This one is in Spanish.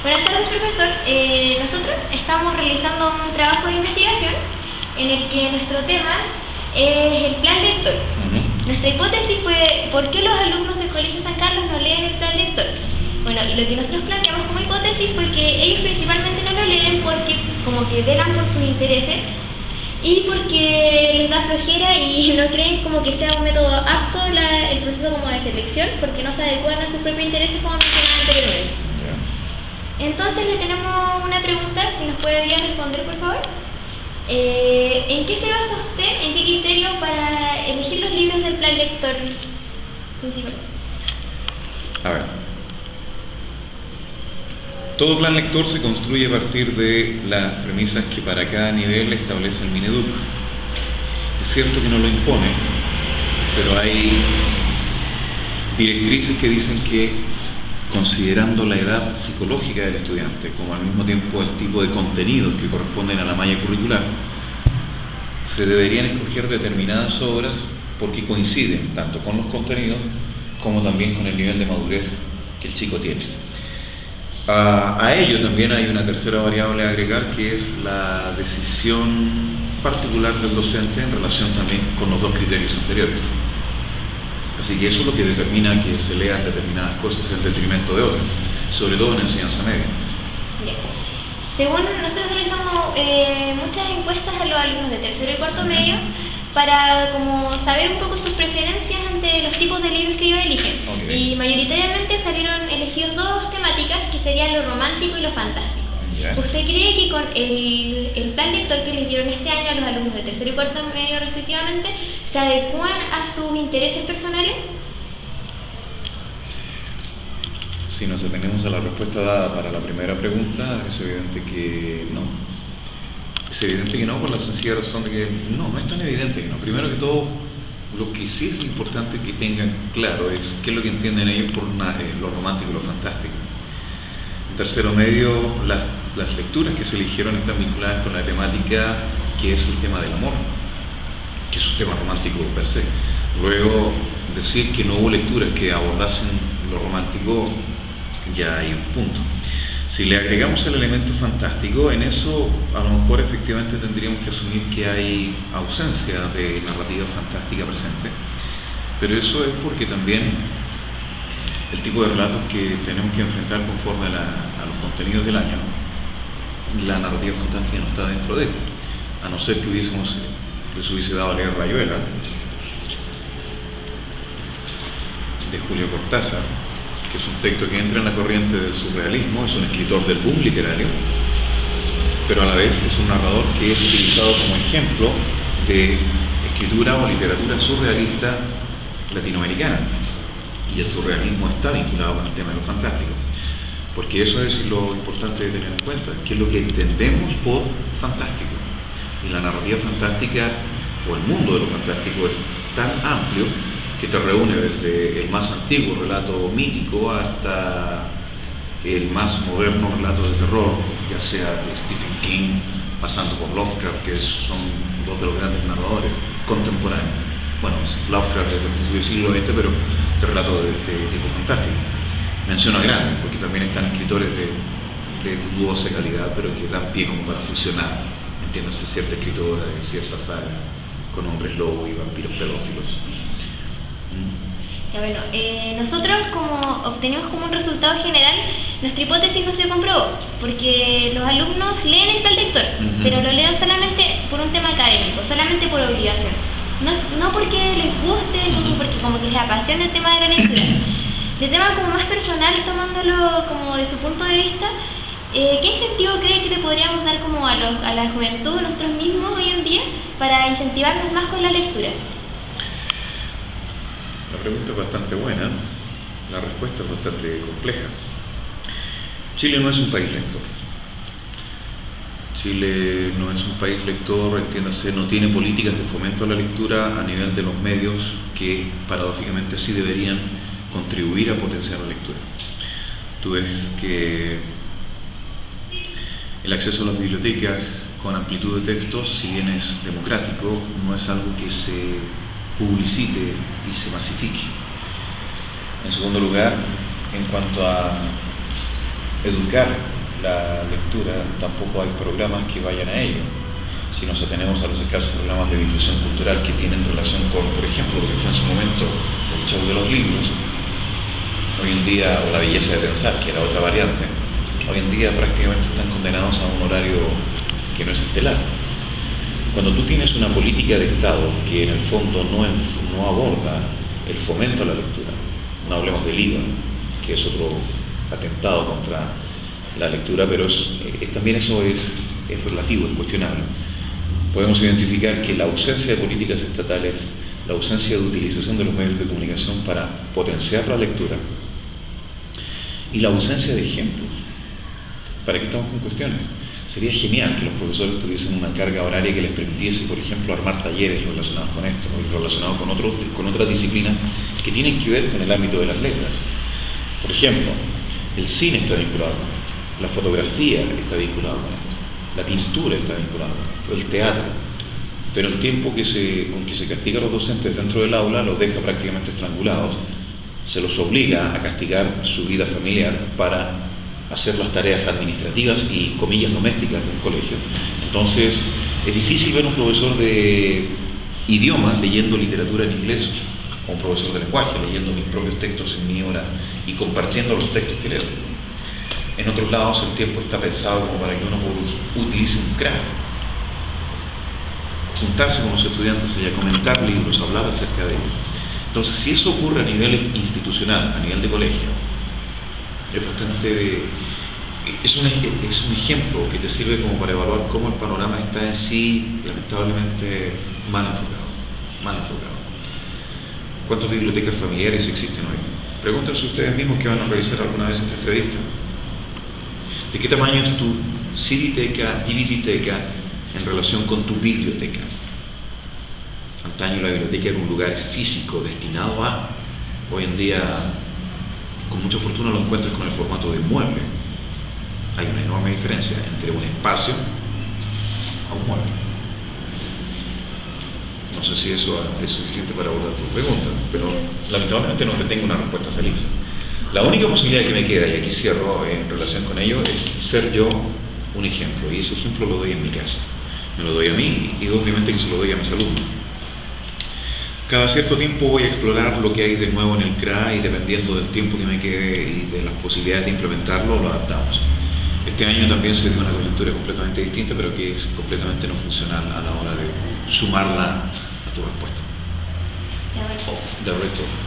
Buenas tardes, profesor. Nosotros estamos realizando un trabajo de investigación en el que nuestro tema es el plan lector. Nuestra hipótesis fue ¿por qué los alumnos del Colegio San Carlos no leen el plan lector? Bueno, y lo que nosotros planteamos como hipótesis fue que ellos principalmente no lo leen porque como que velan por sus intereses y porque les da flojera y no creen como que sea un método apto el proceso como de selección, porque no se adecuan a sus propios intereses como mencionaba anteriormente. Entonces le tenemos una pregunta, si nos podría responder por favor. ¿En qué se basa usted, en qué criterio para elegir los libros del plan lector principal? A ver, todo plan lector se construye a partir de las premisas que para cada nivel establece el Mineduc. Es cierto que no lo impone, pero hay directrices que dicen que, considerando la edad psicológica del estudiante, como al mismo tiempo el tipo de contenidos que corresponden a la malla curricular, se deberían escoger determinadas obras porque coinciden tanto con los contenidos como también con el nivel de madurez que el chico tiene. A ello también hay una tercera variable a agregar, que es la decisión particular del docente en relación también con los dos criterios anteriores. Así que eso es lo que determina que se lean determinadas cosas en detrimento de otras, sobre todo en enseñanza media. Bien. Según nosotros realizamos muchas encuestas a los alumnos de tercero y cuarto medio para como saber un poco sus preferencias ante los tipos de libros que ellos eligen. Y mayoritariamente salieron elegidos dos temáticas que serían lo romántico y lo fantástico. ¿Usted cree que con el plan lector que les dieron este año a los alumnos de tercero y cuarto medio respectivamente se adecuan a sus intereses personales? Si nos atenemos a la respuesta dada para la primera pregunta, es evidente que no. Es evidente que no, por la sencilla razón de que no es tan evidente que no. Primero que todo, lo que sí es importante que tengan claro es qué es lo que entienden ellos por lo romántico y lo fantástico. En tercero medio, las lecturas que se eligieron están vinculadas con la temática que es el tema del amor, que es un tema romántico per se. Luego, decir que no hubo lecturas que abordasen lo romántico, ya hay un punto. Si le agregamos el elemento fantástico, en eso a lo mejor efectivamente tendríamos que asumir que hay ausencia de narrativa fantástica presente, pero eso es porque también el tipo de relatos que tenemos que enfrentar conforme a los contenidos del año, la narrativa fantástica no está dentro de él, a no ser que les hubiese dado a leer Rayuela de Julio Cortázar, que es un texto que entra en la corriente del surrealismo, es un escritor del boom literario, pero a la vez es un narrador que es utilizado como ejemplo de escritura o literatura surrealista latinoamericana. Y el surrealismo está vinculado con el tema de lo fantástico, porque eso es lo importante de tener en cuenta, qué es lo que entendemos por fantástico. Y la narrativa fantástica, o el mundo de lo fantástico, es tan amplio que te reúne desde el más antiguo relato mítico hasta el más moderno relato de terror, ya sea de Stephen King, pasando por Lovecraft, que son dos de los grandes narradores contemporáneos. Bueno, Lovecraft desde el principio del siglo XX, pero de relato de tipo fantástico. Menciono a grandes, porque también están escritores de dudosa calidad, pero que dan pie como para fusionar, entiéndase, cierta escritora de cierta saga con hombres lobo y vampiros pedófilos. Ya bueno, nosotros como obtenimos como un resultado general, nuestra hipótesis no se comprobó, porque los alumnos leen el plan lector, pero lo leen solamente por un tema académico, solamente por obligación. No porque les guste ni porque como que les apasiona el tema de la lectura. De tema como más personal, tomándolo como de su punto de vista, ¿qué incentivo cree que le podríamos dar como a la juventud, nosotros mismos hoy en día, para incentivarnos más con la lectura? La pregunta es bastante buena, la respuesta es bastante compleja. Chile no es un país lector. Chile no es un país lector, entiéndase, no tiene políticas de fomento a la lectura a nivel de los medios que paradójicamente sí deberían contribuir a potenciar la lectura. Tú ves que el acceso a las bibliotecas con amplitud de textos, si bien es democrático, no es algo que se publicite y se masifique. En segundo lugar, en cuanto a educar la lectura, tampoco hay programas que vayan a ello. Si nos atenemos a los escasos programas de difusión cultural que tienen relación con, por ejemplo, lo que fue en su momento el show de los libros, hoy en día, o la belleza de pensar, que era otra variante, hoy en día prácticamente están condenados a un horario que no es estelar. Cuando tú tienes una política de Estado que en el fondo no aborda el fomento a la lectura, no hablemos del IVA, que es otro atentado contra la lectura, pero también eso es relativo, es cuestionable. Podemos identificar que la ausencia de políticas estatales, la ausencia de utilización de los medios de comunicación para potenciar la lectura y la ausencia de ejemplos. ¿Para qué estamos con cuestiones? Sería genial que los profesores tuviesen una carga horaria que les permitiese, por ejemplo, armar talleres relacionados con esto o relacionados con otras disciplinas que tienen que ver con el ámbito de las letras. Por ejemplo, el cine está vinculado con esto, la fotografía está vinculada con esto, la pintura está vinculada con esto, el teatro. Pero el tiempo con que se castiga a los docentes dentro del aula los deja prácticamente estrangulados, se los obliga a castigar su vida familiar para hacer las tareas administrativas y comillas domésticas de un colegio. Entonces, es difícil ver un profesor de idiomas leyendo literatura en inglés, o un profesor de lenguaje leyendo mis propios textos en mi hora y compartiendo los textos que leo. En otros lados el tiempo está pensado como para que uno utilice un crack, juntarse con los estudiantes y a comentar libros, hablar acerca de ellos. Entonces, si eso ocurre a nivel institucional, a nivel de colegio, es un ejemplo que te sirve como para evaluar cómo el panorama está en sí lamentablemente mal enfocado. ¿Cuántas bibliotecas familiares existen hoy? Pregúntense ustedes mismos que van a realizar alguna vez esta entrevista. ¿De qué tamaño es tu civiteca, dividiteca en relación con tu biblioteca? Antaño la biblioteca era un lugar físico destinado a, hoy en día con mucha fortuna lo encuentras con el formato de mueble. Hay una enorme diferencia entre un espacio a un mueble. No sé si eso es suficiente para abordar tu pregunta, pero lamentablemente no te tengo una respuesta feliz. La única posibilidad que me queda, y aquí cierro en relación con ello, es ser yo un ejemplo, y ese ejemplo lo doy en mi casa. Me lo doy a mí y obviamente que se lo doy a mis alumnos. Cada cierto tiempo voy a explorar lo que hay de nuevo en el CRA y dependiendo del tiempo que me quede y de las posibilidades de implementarlo, lo adaptamos. Este año también se dio una coyuntura completamente distinta, pero que es completamente no funcional a la hora de sumarla a tu respuesta. De resto.